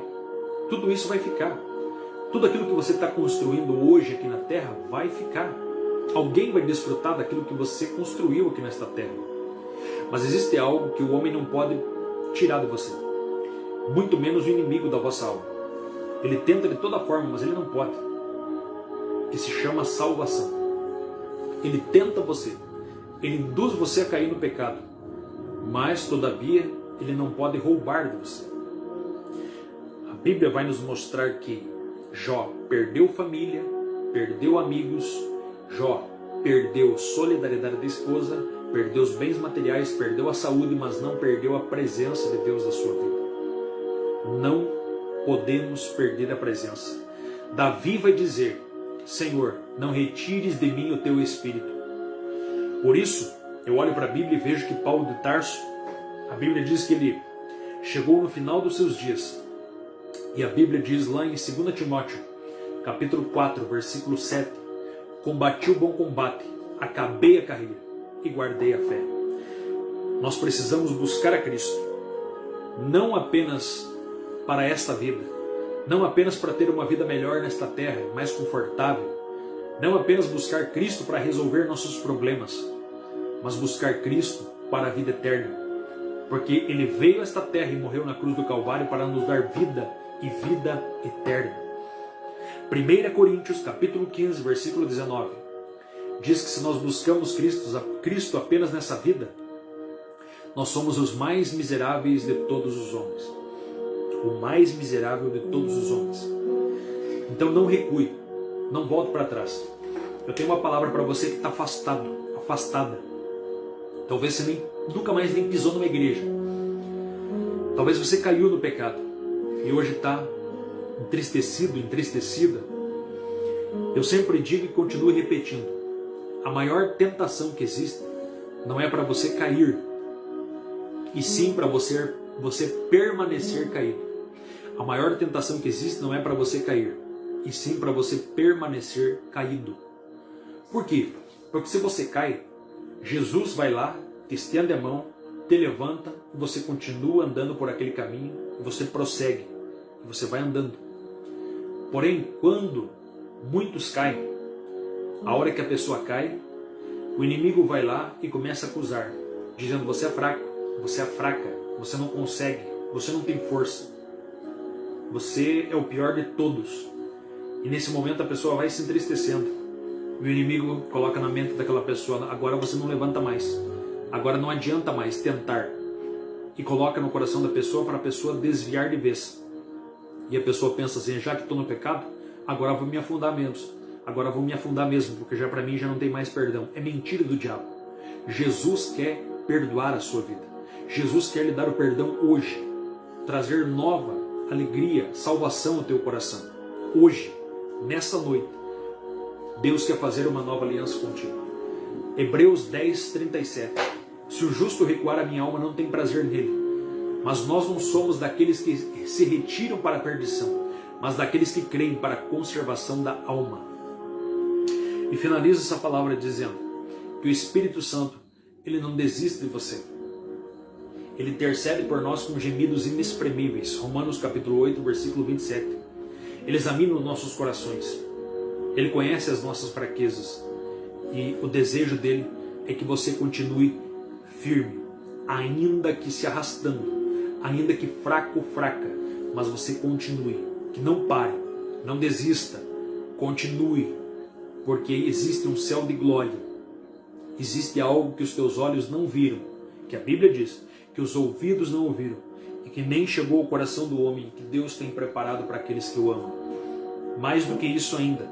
Tudo isso vai ficar. Tudo aquilo que você está construindo hoje aqui na terra vai ficar. Alguém vai desfrutar daquilo que você construiu aqui nesta terra. Mas existe algo que o homem não pode tirar de você. Muito menos o inimigo da vossa alma. Ele tenta de toda forma, mas ele não pode. Que se chama salvação. Ele tenta você. Ele induz você a cair no pecado. Mas, todavia, ele não pode roubar de você. A Bíblia vai nos mostrar que Jó perdeu família, perdeu amigos, Jó perdeu solidariedade da esposa, perdeu os bens materiais, perdeu a saúde, mas não perdeu a presença de Deus na sua vida. Não podemos perder a presença. Davi vai dizer, Senhor, não retires de mim o teu Espírito. Por isso, eu olho para a Bíblia e vejo que Paulo de Tarso, a Bíblia diz que ele chegou no final dos seus dias. E a Bíblia diz lá em 2 Timóteo, capítulo 4, versículo 7, combati o bom combate, acabei a carreira e guardei a fé. Nós precisamos buscar a Cristo, não apenas para esta vida, não apenas para ter uma vida melhor nesta terra, mais confortável, não apenas buscar Cristo para resolver nossos problemas, mas buscar Cristo para a vida eterna, porque Ele veio a esta terra e morreu na cruz do Calvário para nos dar vida e vida eterna. 1 Coríntios capítulo 15, versículo 19, diz que se nós buscamos Cristo apenas nessa vida, nós somos os mais miseráveis de todos os homens. O mais miserável de todos os homens. Então não recue, não volte para trás. Eu tenho uma palavra para você que está afastada. Talvez você nunca mais nem pisou numa igreja. Talvez você caiu no pecado e hoje está entristecido, entristecida. Eu sempre digo e continuo repetindo, a maior tentação que existe não é para você cair, e sim para você permanecer caído. A maior tentação que existe não é para você cair, e sim para você permanecer caído. Por quê? Porque se você cai, Jesus vai lá, te estende a mão, te levanta, e você continua andando por aquele caminho, e você prossegue, e você vai andando. Porém, quando muitos caem, a hora que a pessoa cai, o inimigo vai lá e começa a acusar, dizendo, você é fraco, você é fraca, você não consegue, você não tem força. Você é o pior de todos. E nesse momento a pessoa vai se entristecendo. E o inimigo coloca na mente daquela pessoa, agora você não levanta mais. Agora não adianta mais tentar. E coloca no coração da pessoa para a pessoa desviar de vez. E a pessoa pensa assim, já que estou no pecado, agora vou me afundar menos. Agora vou me afundar mesmo, porque já para mim já não tem mais perdão. É mentira do diabo. Jesus quer perdoar a sua vida. Jesus quer lhe dar o perdão hoje. Trazer nova alegria, salvação ao teu coração. Hoje, nessa noite, Deus quer fazer uma nova aliança contigo. Hebreus 10, 37. Se o justo recuar, a minha alma não tem prazer nele. Mas nós não somos daqueles que se retiram para a perdição, mas daqueles que creem para a conservação da alma. E finalizo essa palavra dizendo que o Espírito Santo, ele não desiste de você. Ele intercede por nós com gemidos inexprimíveis. Romanos capítulo 8, versículo 27. Ele examina os nossos corações. Ele conhece as nossas fraquezas. E o desejo dele é que você continue firme, ainda que se arrastando, ainda que fraco ou fraca, mas você continue, que não pare, não desista, continue, porque existe um céu de glória, existe algo que os teus olhos não viram, que a Bíblia diz, que os ouvidos não ouviram, e que nem chegou ao coração do homem, que Deus tem preparado para aqueles que o amam. Mais do que isso ainda,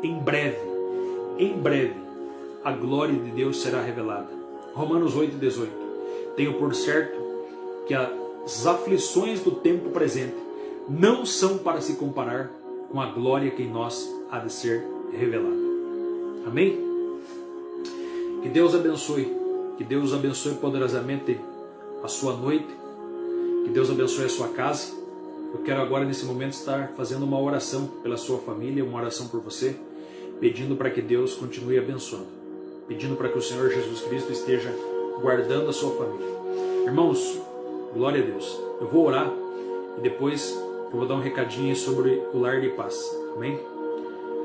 em breve, a glória de Deus será revelada. Romanos 8,18. Tenho por certo que as aflições do tempo presente não são para se comparar com a glória que em nós há de ser revelada. Amém? Que Deus abençoe poderosamente a sua noite, que Deus abençoe a sua casa. Eu quero agora nesse momento estar fazendo uma oração pela sua família, uma oração por você, pedindo para que Deus continue abençoando, pedindo para que o Senhor Jesus Cristo esteja guardando a sua família. Irmãos, glória a Deus. Eu vou orar e depois eu vou dar um recadinho sobre o lar de paz. Amém?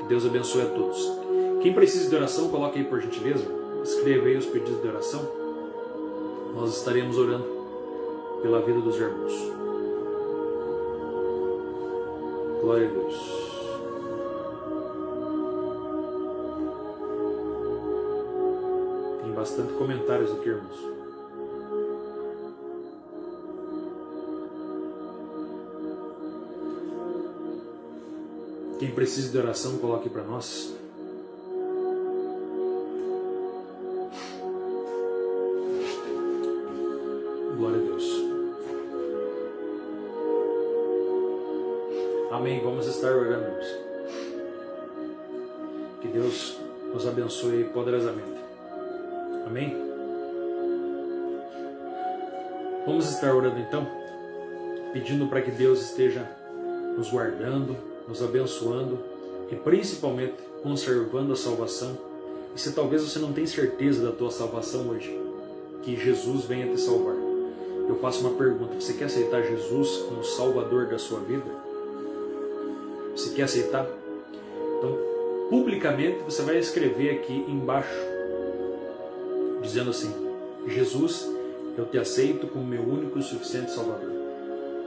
Que Deus abençoe a todos. Quem precisa de oração, coloque aí por gentileza. Escreva aí os pedidos de oração. Nós estaremos orando pela vida dos irmãos. Glória a Deus. Tem bastante comentários aqui, irmãos. Quem precisa de oração, coloque para nós. Glória a Deus. Amém. Vamos estar orando, irmãos. Que Deus nos abençoe poderosamente. Amém. Vamos estar orando então, pedindo para que Deus esteja nos guardando, nos abençoando e principalmente conservando a salvação. E se talvez você não tenha certeza da tua salvação hoje, que Jesus venha te salvar, eu faço uma pergunta: você quer aceitar Jesus como Salvador da sua vida? Você quer aceitar? Então, publicamente você vai escrever aqui embaixo, dizendo assim: Jesus, eu te aceito como meu único e suficiente Salvador.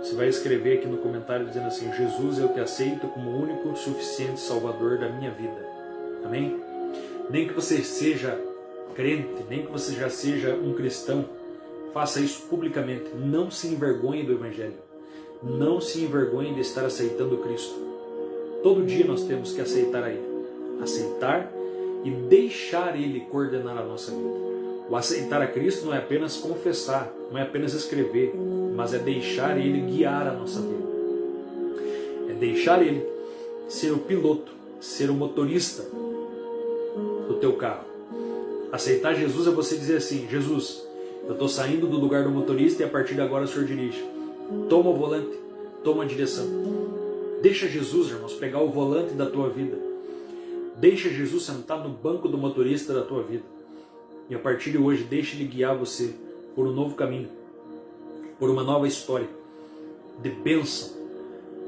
Você vai escrever aqui no comentário dizendo assim: Jesus, eu te aceito como o único e suficiente Salvador da minha vida. Amém? Nem que você seja crente, nem que você já seja um cristão, faça isso publicamente. Não se envergonhe do Evangelho. Não se envergonhe de estar aceitando Cristo. Todo dia nós temos que aceitar a Ele. Aceitar e deixar Ele coordenar a nossa vida. O aceitar a Cristo não é apenas confessar, não é apenas escrever, mas é deixar Ele guiar a nossa vida. É deixar Ele ser o piloto, ser o motorista do teu carro. Aceitar Jesus é você dizer assim: Jesus, eu estou saindo do lugar do motorista e a partir de agora o Senhor dirige. Toma o volante, toma a direção. Deixa Jesus, irmãos, pegar o volante da tua vida. Deixa Jesus sentar no banco do motorista da tua vida. E a partir de hoje, deixe Ele guiar você por um novo caminho, por uma nova história de bênção,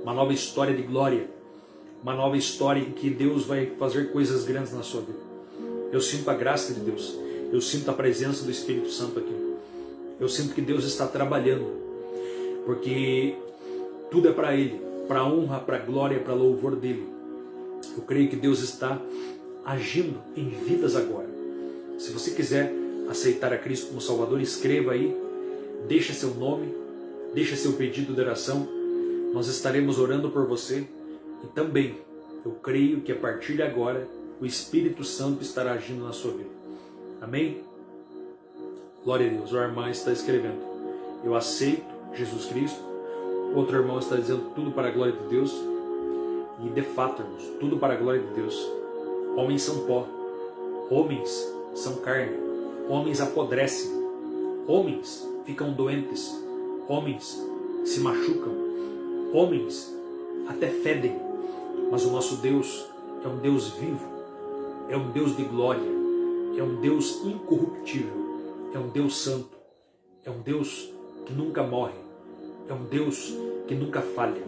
uma nova história de glória, uma nova história em que Deus vai fazer coisas grandes na sua vida. Eu sinto a graça de Deus, eu sinto a presença do Espírito Santo aqui. Eu sinto que Deus está trabalhando, porque tudo é para Ele, para a honra, para a glória, para o louvor dEle. Eu creio que Deus está agindo em vidas agora. Se você quiser aceitar a Cristo como Salvador, escreva aí, deixa seu nome, deixa seu pedido de oração. Nós estaremos orando por você. E também, eu creio que a partir de agora, o Espírito Santo estará agindo na sua vida. Amém? Glória a Deus. A irmã está escrevendo: eu aceito Jesus Cristo. Outro irmão está dizendo: tudo para a glória de Deus. E de fato, irmãos, tudo para a glória de Deus. Homens são pó. Homens são carne. Homens apodrecem. Homens ficam doentes. homens se machucam, homens até fedem, mas o nosso Deus é um Deus vivo, é um Deus de glória, é um Deus incorruptível, é um Deus santo, é um Deus que nunca morre, é um Deus que nunca falha,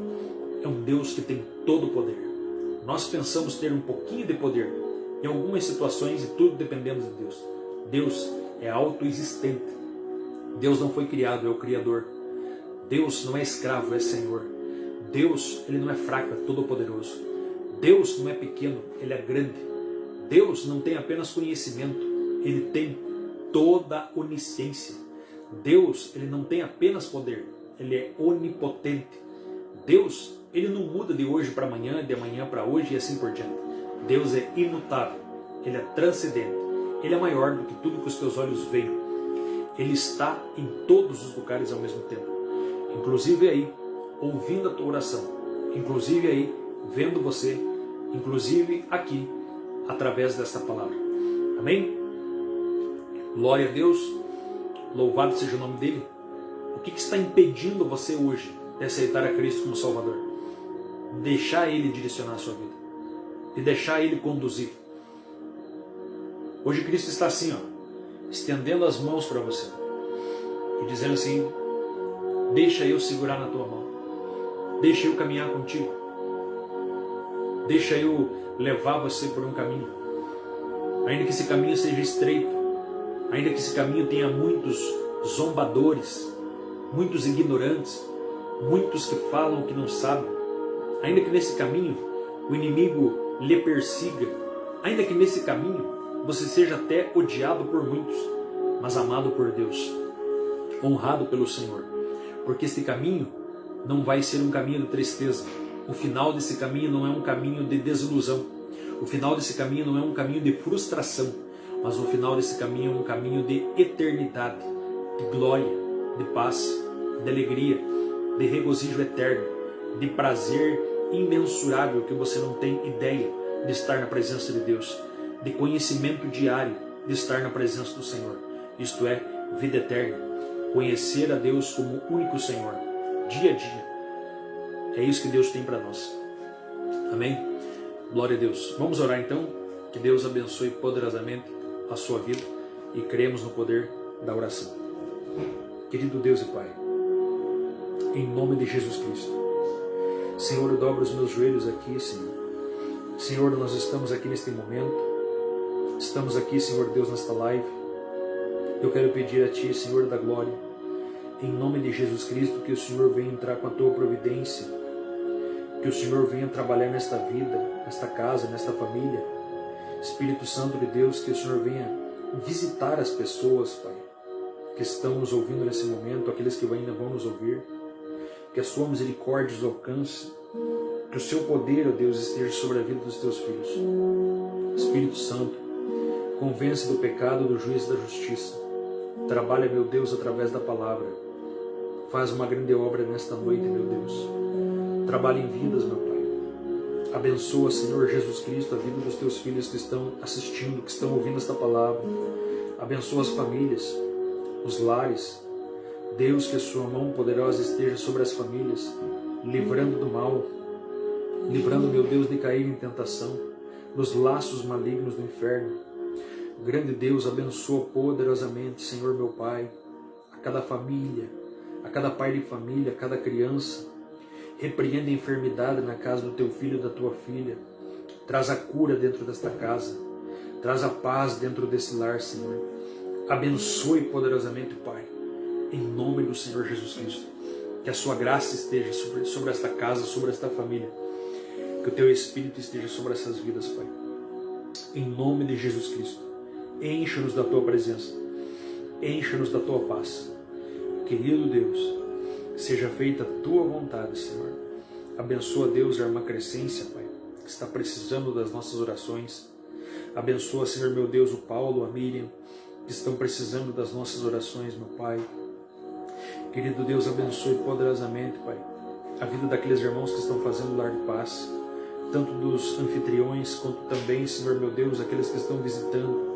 é um Deus que tem todo o poder. Nós pensamos ter um pouquinho de poder em algumas situações e tudo dependemos de Deus. Deus é autoexistente. Deus não foi criado, é o Criador. Deus não é escravo, é Senhor. Deus, Ele não é fraco, é todo-poderoso. Deus não é pequeno, Ele é grande. Deus não tem apenas conhecimento, Ele tem toda a onisciência. Deus, Ele não tem apenas poder, Ele é onipotente. Deus, Ele não muda de hoje para amanhã, de amanhã para hoje e assim por diante. Deus é imutável, Ele é transcendente, Ele é maior do que tudo que os teus olhos veem. Ele está em todos os lugares ao mesmo tempo, inclusive aí, ouvindo a tua oração, inclusive aí, vendo você, inclusive aqui, através desta palavra. Amém? Glória a Deus, louvado seja o nome dEle. O que está impedindo você hoje de aceitar a Cristo como Salvador? Deixar Ele direcionar a sua vida, de deixar Ele conduzir. Hoje Cristo está assim, estendendo as mãos para você e dizendo assim: deixa eu segurar na tua mão, deixa eu caminhar contigo, deixa eu levar você por um caminho, ainda que esse caminho seja estreito, ainda que esse caminho tenha muitos zombadores, muitos ignorantes, muitos que falam que não sabem, ainda que nesse caminho o inimigo lhe persiga, ainda que nesse caminho você seja até odiado por muitos, mas amado por Deus, honrado pelo Senhor, porque este caminho não vai ser um caminho de tristeza. O final desse caminho não é um caminho de desilusão. O final desse caminho não é um caminho de frustração, mas o final desse caminho é um caminho de eternidade, de glória, de paz, de alegria, de regozijo eterno, de prazer imensurável que você não tem ideia de estar na presença de Deus, de conhecimento diário de estar na presença do Senhor. Isto é, vida eterna, conhecer a Deus como único Senhor, dia a dia. É isso que Deus tem para nós. Amém? Glória a Deus. Vamos orar então, que Deus abençoe poderosamente a sua vida e cremos no poder da oração. Querido Deus e Pai, em nome de Jesus Cristo, Senhor, eu dobro os meus joelhos aqui, Senhor. Senhor, nós estamos aqui neste momento, estamos aqui, Senhor Deus, nesta live. Eu quero pedir a Ti, Senhor da glória, em nome de Jesus Cristo, que o Senhor venha entrar com a Tua providência, que o Senhor venha trabalhar nesta vida, nesta casa, nesta família. Espírito Santo de Deus, que o Senhor venha visitar as pessoas, Pai, que estão nos ouvindo nesse momento, aqueles que ainda vão nos ouvir, que a Sua misericórdia os alcance, que o Seu poder, ó Deus, esteja sobre a vida dos Teus filhos. Espírito Santo, convence do pecado, do juízo e da justiça. Trabalha, meu Deus, através da palavra. Faz uma grande obra nesta noite, meu Deus. Trabalha em vidas, meu Pai. Abençoa, Senhor Jesus Cristo, a vida dos Teus filhos que estão assistindo, que estão ouvindo esta palavra. Abençoa as famílias, os lares. Deus, que a Sua mão poderosa esteja sobre as famílias, livrando do mal, livrando, meu Deus, de cair em tentação, nos laços malignos do inferno. Grande Deus, abençoa poderosamente, Senhor meu Pai, a cada família, a cada pai de família, a cada criança. Repreende a enfermidade na casa do Teu filho e da Tua filha. Traz a cura dentro desta casa. Traz a paz dentro desse lar, Senhor. Abençoe poderosamente, Pai, em nome do Senhor Jesus Cristo. Que a Sua graça esteja sobre esta casa, sobre esta família. Que o Teu Espírito esteja sobre essas vidas, Pai. Em nome de Jesus Cristo. Encha-nos da Tua presença. Encha-nos da Tua paz. Querido Deus, seja feita a Tua vontade, Senhor. Abençoa, Deus, a irmã Crescência, Pai, que está precisando das nossas orações. Abençoa, Senhor, meu Deus, o Paulo, a Miriam, que estão precisando das nossas orações, meu Pai. Querido Deus, abençoe poderosamente, Pai, a vida daqueles irmãos que estão fazendo o lar de paz, tanto dos anfitriões, quanto também, Senhor, meu Deus, aqueles que estão visitando.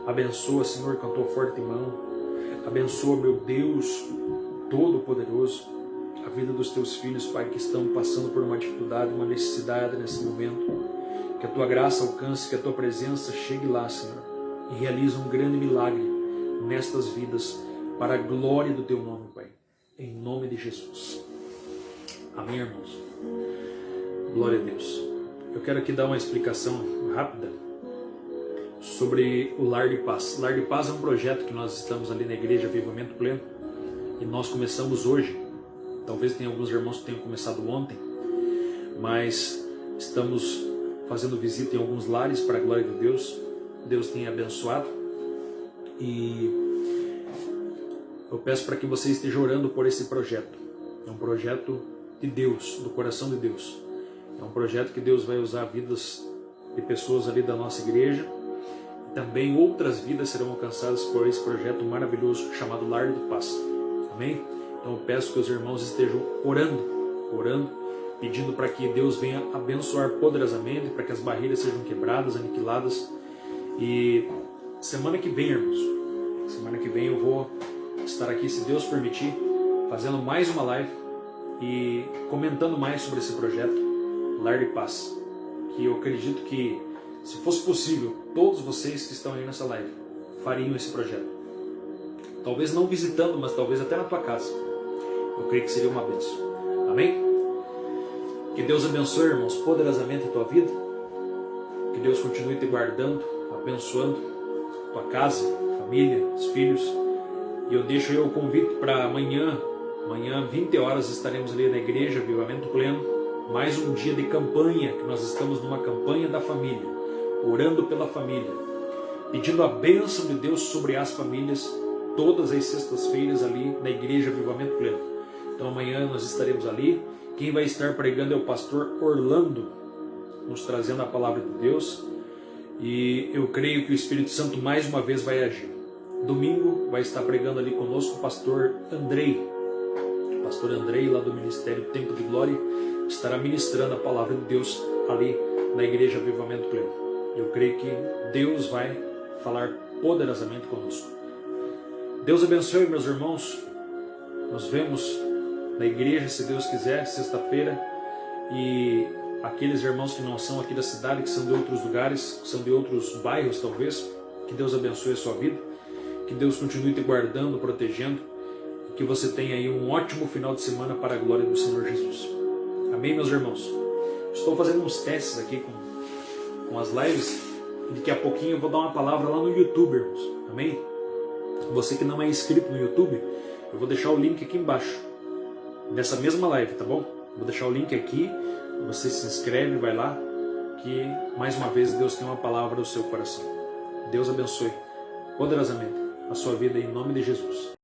Abençoa, Senhor, com a Tua forte mão. Abençoa, meu Deus, Todo-Poderoso, a vida dos teus filhos, Pai, que estão passando por uma dificuldade, uma necessidade nesse momento. Que a tua graça alcance, que a tua presença chegue lá, Senhor, e realize um grande milagre nestas vidas, para a glória do teu nome, Pai. Em nome de Jesus. Amém, irmãos? Glória a Deus. Eu quero aqui dar uma explicação rápida sobre o Lar de Paz. Lar de Paz é um projeto que nós estamos ali na Igreja Avivamento Pleno e nós começamos hoje. Talvez tenha alguns irmãos que tenham começado ontem, mas estamos fazendo visita em alguns lares para a glória de Deus. Deus tem abençoado e eu peço para que você esteja orando por esse projeto. É um projeto de Deus, do coração de Deus. É um projeto que Deus vai usar vidas de pessoas ali da nossa igreja. E também outras vidas serão alcançadas por esse projeto maravilhoso chamado Lar de Paz. Amém? Então eu peço que os irmãos estejam orando, pedindo para que Deus venha abençoar poderosamente, para que as barreiras sejam quebradas, aniquiladas. E semana que vem, irmãos, semana que vem eu vou estar aqui, se Deus permitir, fazendo mais uma live e comentando mais sobre esse projeto, Lar de Paz, que eu acredito que, se fosse possível, todos vocês que estão aí nessa live fariam esse projeto. Talvez não visitando, mas talvez até na tua casa. Eu creio que seria uma bênção. Amém? Que Deus abençoe, irmãos, poderosamente a tua vida. Que Deus continue te guardando, abençoando tua casa, família, os filhos. E eu deixo aí o convite para amanhã, 20 horas, estaremos ali na Igreja Avivamento Pleno. Mais um dia de campanha, que nós estamos numa campanha da família, orando pela família, pedindo a bênção de Deus sobre as famílias, todas as sextas-feiras ali na Igreja Avivamento Pleno. Então amanhã nós estaremos ali. Quem vai estar pregando é o pastor Orlando, nos trazendo a palavra de Deus. E eu creio que o Espírito Santo mais uma vez vai agir. Domingo vai estar pregando ali conosco o pastor Andrei. O pastor Andrei, lá do Ministério Tempo de Glória, estará ministrando a palavra de Deus ali na Igreja Avivamento Pleno. Eu creio que Deus vai falar poderosamente conosco. Deus abençoe, meus irmãos. Nos vemos na igreja, se Deus quiser, sexta-feira. E aqueles irmãos que não são aqui da cidade, que são de outros lugares, que são de outros bairros talvez, que Deus abençoe a sua vida, que Deus continue te guardando, protegendo, e que você tenha aí um ótimo final de semana para a glória do Senhor Jesus. Amém, meus irmãos? Estou fazendo uns testes aqui com as lives, e daqui a pouquinho eu vou dar uma palavra lá no YouTube, irmãos. Amém? Você que não é inscrito no YouTube, eu vou deixar o link aqui embaixo, nessa mesma live, tá bom? Vou deixar o link aqui, você se inscreve, vai lá, que mais uma vez Deus tem uma palavra no seu coração. Deus abençoe poderosamente a sua vida em nome de Jesus.